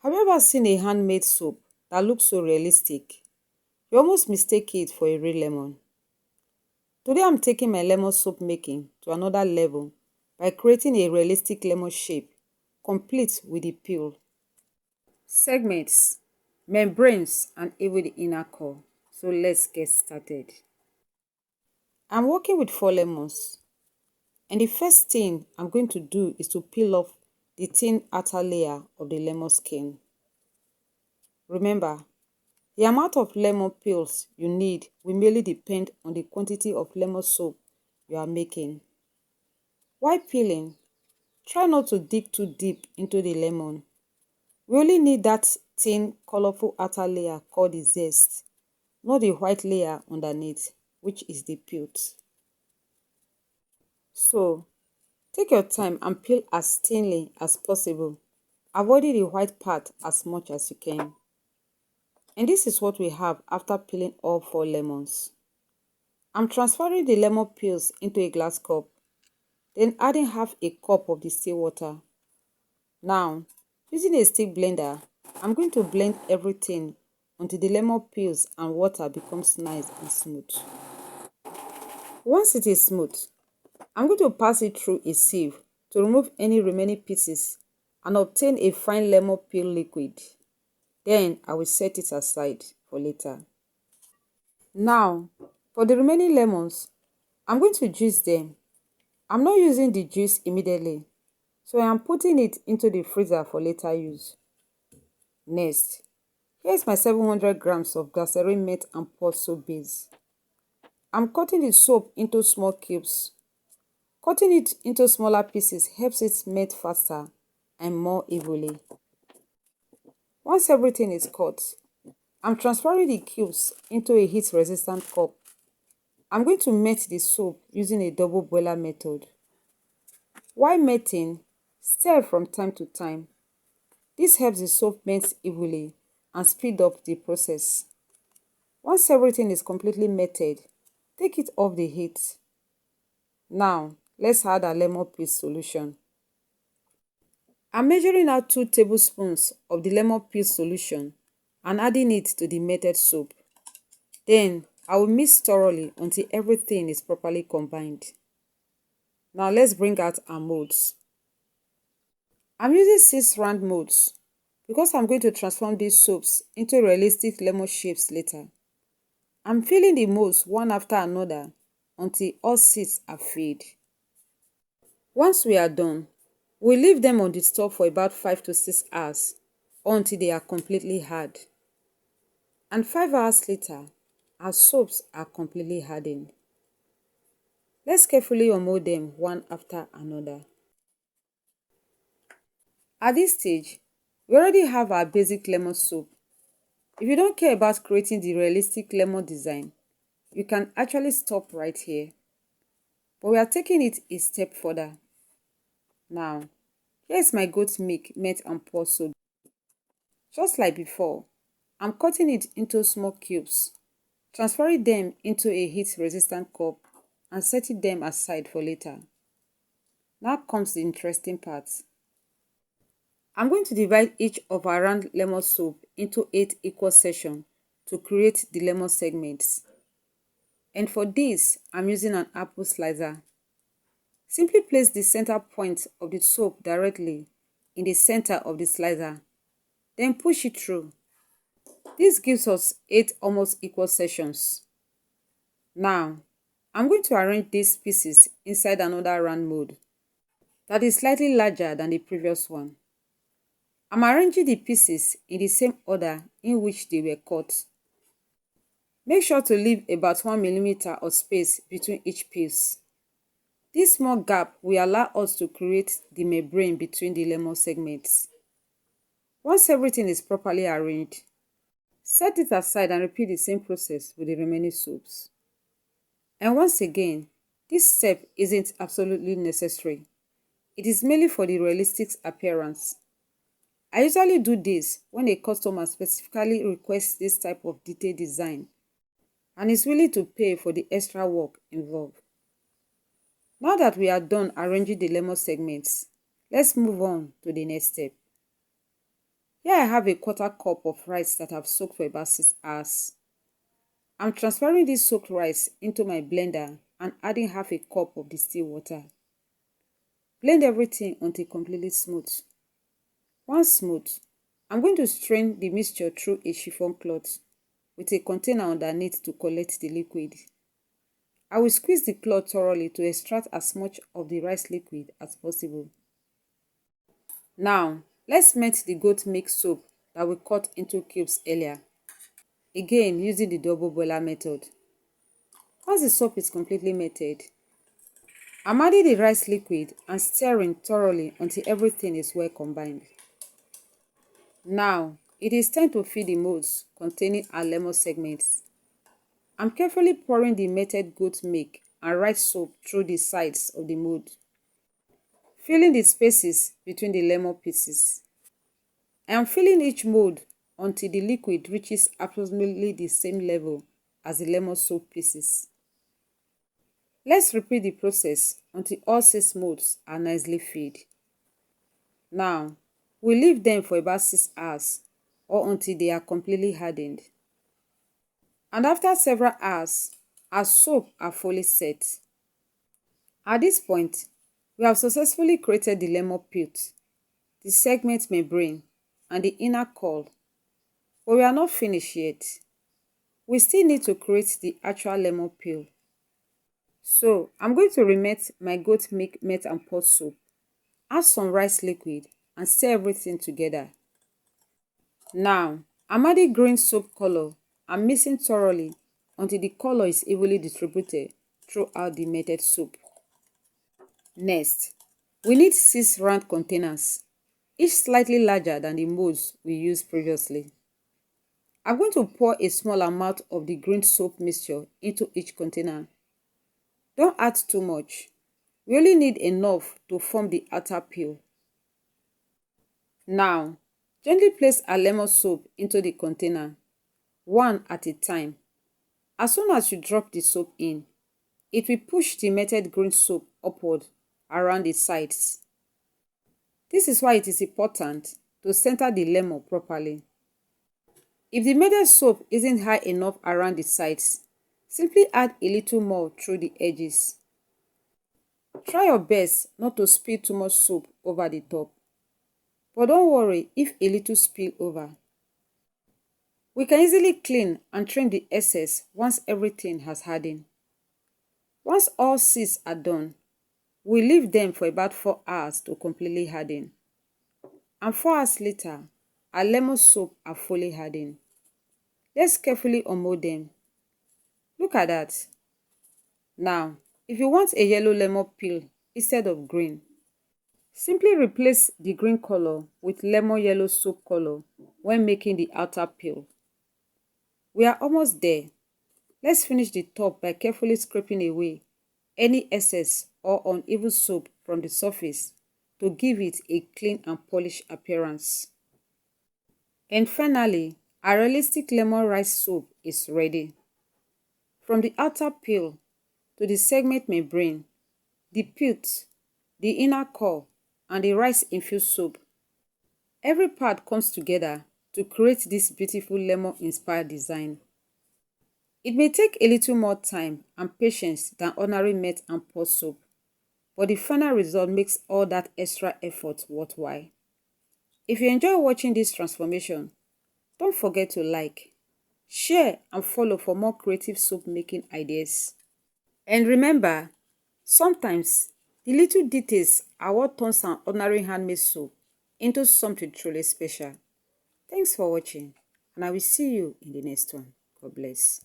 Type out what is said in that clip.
Have you ever seen a handmade soap that looks so realistic? You almost mistake it for a real lemon. Today I'm taking my lemon soap making to another level by creating a realistic lemon shape, complete with the peel, segments, membranes, and even the inner core. So let's get started. I'm working with 4 lemons, and the first thing I'm going to do is to peel off the thin outer layer of the lemon skin. Remember, the amount of lemon peels you need will mainly depend on the quantity of lemon soap you are making. While peeling, try not to dig too deep into the lemon. We only need that thin, colorful outer layer called the zest, not the white layer underneath, which is the pelt. So, take your time and peel as thinly as possible, avoiding the white part as much as you can. And this is what we have after peeling all 4 lemons. I'm transferring the lemon peels into a glass cup, then adding half a cup of distilled water. Now, using a stick blender, I'm going to blend everything until the lemon peels and water becomes nice and smooth. Once it is smooth, I'm going to pass it through a sieve to remove any remaining pieces and obtain a fine lemon peel liquid. Then I will set it aside for later. Now, for the remaining lemons, I'm going to juice them. I'm not using the juice immediately, so I am putting it into the freezer for later use. Next, here's my 700 grams of glycerin melt and pot soap base. I'm cutting the soap into small cubes. Cutting it into smaller pieces helps it melt faster and more evenly. Once everything is cut, I'm transferring the cubes into a heat-resistant cup. I'm going to melt the soap using a double boiler method. While melting, stir from time to time. This helps the soap melt evenly and speed up the process. Once everything is completely melted, take it off the heat. Now, let's add our lemon paste solution. I'm measuring out 2 tablespoons of the lemon paste solution and adding it to the melted soap. Then, I will mix thoroughly until everything is properly combined. Now, let's bring out our molds. I'm using 6 round molds because I'm going to transform these soaps into realistic lemon shapes later. I'm filling the molds one after another until all 6 are filled. Once we are done, we leave them on the stove for about 5 to 6 hours until they are completely hard. And 5 hours later, our soaps are completely hardened. Let's carefully unmold them one after another. At this stage, we already have our basic lemon soap. If you don't care about creating the realistic lemon design, you can actually stop right here. But we are taking it a step further. Now, here's my goat milk melt and pour soap. Just like before, I'm cutting it into small cubes, transferring them into a heat-resistant cup and setting them aside for later. Now comes the interesting part. I'm going to divide each of our round lemon soap into 8 equal sections to create the lemon segments. And for this, I'm using an apple slicer. Simply place the center point of the soap directly in the center of the slicer, then push it through. This gives us 8 almost equal sections. Now, I'm going to arrange these pieces inside another round mold that is slightly larger than the previous one. I'm arranging the pieces in the same order in which they were cut. Make sure to leave about 1 millimeter of space between each piece. This small gap will allow us to create the membrane between the lemon segments. Once everything is properly arranged, set it aside and repeat the same process with the remaining soaps. And once again, this step isn't absolutely necessary. It is merely for the realistic appearance. I usually do this when a customer specifically requests this type of detailed design and is willing to pay for the extra work involved. Now that we are done arranging the lemon segments, let's move on to the next step. Here I have a quarter cup of rice that I've soaked for about 6 hours. I'm transferring this soaked rice into my blender and adding half a cup of distilled water. Blend everything until completely smooth. Once smooth, I'm going to strain the mixture through a chiffon cloth with a container underneath to collect the liquid. I will squeeze the cloth thoroughly to extract as much of the rice liquid as possible. Now, let's melt the goat milk soap that we cut into cubes earlier. Again, using the double boiler method. Once the soap is completely melted, I'm adding the rice liquid and stirring thoroughly until everything is well combined. Now, it is time to fill the molds containing our lemon segments. I'm carefully pouring the melted goat milk and rice soap through the sides of the mold, filling the spaces between the lemon pieces. I am filling each mold until the liquid reaches approximately the same level as the lemon soap pieces. Let's repeat the process until all 6 molds are nicely filled. Now, we leave them for about 6 hours or until they are completely hardened. And after several hours, our soap are fully set. At this point, we have successfully created the lemon pelt, the segment membrane, and the inner core. But we are not finished yet. We still need to create the actual lemon peel. So, I'm going to remelt my goat milk melt and pot soap, add some rice liquid, and stir everything together. Now, I'm adding green soap color and mixing thoroughly until the color is evenly distributed throughout the melted soap. Next, we need 6 round containers, each slightly larger than the molds we used previously. I'm going to pour a small amount of the green soap mixture into each container. Don't add too much. We only need enough to form the outer peel. Now, gently place a lemon soap into the container, one at a time. As soon as you drop the soap in, it will push the melted green soap upward around the sides. This is why it is important to center the lemon properly. If the melted soap isn't high enough around the sides, simply add a little more through the edges. Try your best not to spill too much soap over the top. But don't worry if a little spill over. We can easily clean and trim the excess once everything has hardened. Once all 6 are done, we leave them for about 4 hours to completely harden. And 4 hours later, our lemon soap are fully hardened. Let's carefully unmold them. Look at that. Now, if you want a yellow lemon peel instead of green, simply replace the green color with lemon yellow soap color when making the outer peel. We are almost there. Let's finish the top by carefully scraping away any excess or uneven soap from the surface to give it a clean and polished appearance. And finally, our realistic lemon rice soap is ready. From the outer peel to the segment membrane, the pelt, the inner core, and the rice-infused soap, every part comes together to create this beautiful lemon-inspired design. It may take a little more time and patience than ordinary melt and pour soap, but the final result makes all that extra effort worthwhile. If you enjoy watching this transformation, don't forget to like, share, and follow for more creative soap making ideas. And remember, sometimes the little details are what turns an ordinary handmade soap into something truly special. Thanks for watching, and I will see you in the next one. God bless.